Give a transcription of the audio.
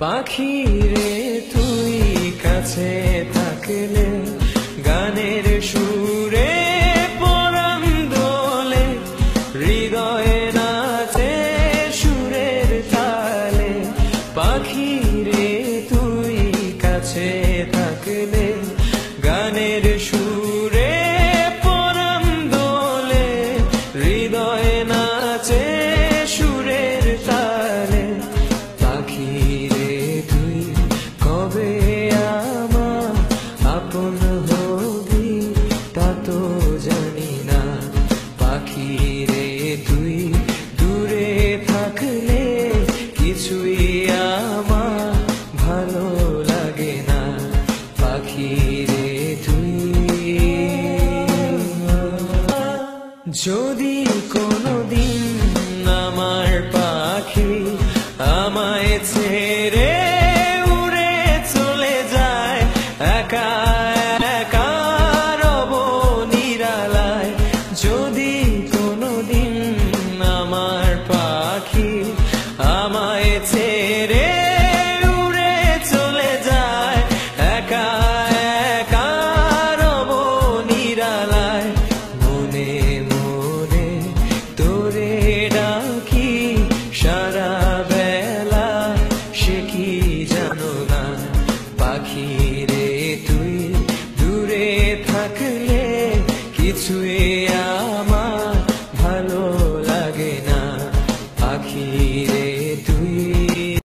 পাখি রে তুই কাছে থাকলে গানের সুরে পরাণ দোলে, হৃদয়ে নাচে সুরের তালে। পাখি রে তুই কাছে থাকলে গানের সুরে পরাণ দোলে, হৃদয়ে নাচে সুরের তালে। পাখি রে তুই কবে আমার আপন হবি তা তো জানি না। পাখি রে তুই দূরে থাকলে কিছুই আমার ভালো লাগে না। পাখি রে তুই যদি কোনদিন আমার পাখি আমায় ছেড়ে